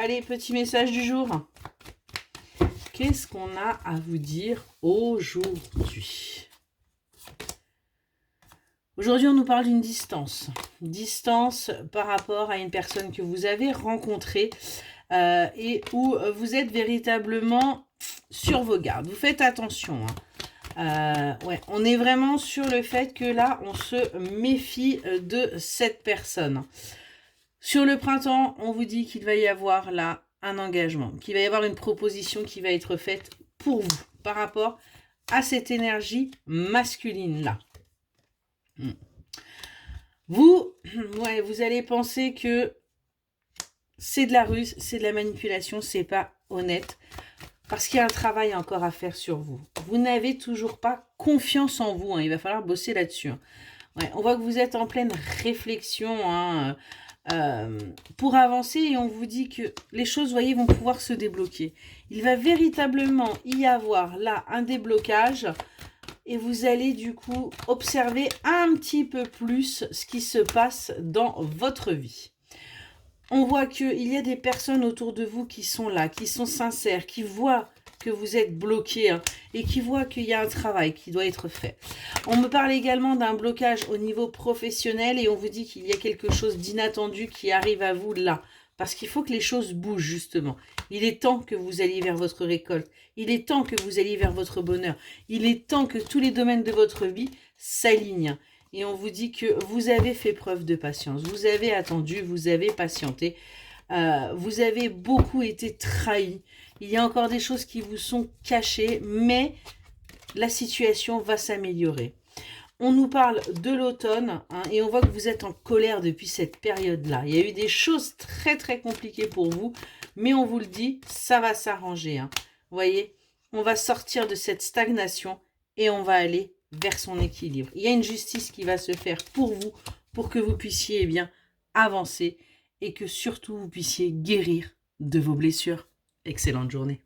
Allez, petit message du jour. Qu'est-ce qu'on a à vous dire aujourd'hui? Aujourd'hui, on nous parle d'une distance. Distance par rapport à une personne que vous avez rencontrée et où vous êtes véritablement sur vos gardes. Vous faites attention. Ouais, on est vraiment sur le fait que là, on se méfie de cette personne. Sur le printemps, on vous dit qu'il va y avoir là un engagement, qu'il va y avoir une proposition qui va être faite pour vous par rapport à cette énergie masculine-là. Vous, ouais, vous allez penser que c'est de la ruse, c'est de la manipulation, c'est pas honnête. Parce qu'il y a un travail encore à faire sur vous. Vous n'avez toujours pas confiance en vous. Il va falloir bosser là-dessus. Ouais, on voit que vous êtes en pleine réflexion pour avancer. Et on vous dit que les choses, voyez, vont pouvoir se débloquer. Il va véritablement y avoir là un déblocage. Et vous allez du coup observer un petit peu plus ce qui se passe dans votre vie. On voit qu'il y a des personnes autour de vous qui sont là, qui sont sincères, qui voient que vous êtes bloqué et qui voient qu'il y a un travail qui doit être fait. On me parle également d'un blocage au niveau professionnel et on vous dit qu'il y a quelque chose d'inattendu qui arrive à vous là. Parce qu'il faut que les choses bougent justement. Il est temps que vous alliez vers votre récolte. Il est temps que vous alliez vers votre bonheur. Il est temps que tous les domaines de votre vie s'alignent. Et on vous dit que vous avez fait preuve de patience. Vous avez attendu, vous avez patienté. Vous avez beaucoup été trahi. Il y a encore des choses qui vous sont cachées, mais la situation va s'améliorer. On nous parle de l'automne et on voit que vous êtes en colère depuis cette période-là. Il y a eu des choses très très compliquées pour vous, mais on vous le dit, ça va s'arranger. Vous voyez, on va sortir de cette stagnation et on va aller vers son équilibre. Il y a une justice qui va se faire pour vous, pour que vous puissiez bien avancer et que surtout vous puissiez guérir de vos blessures. Excellente journée.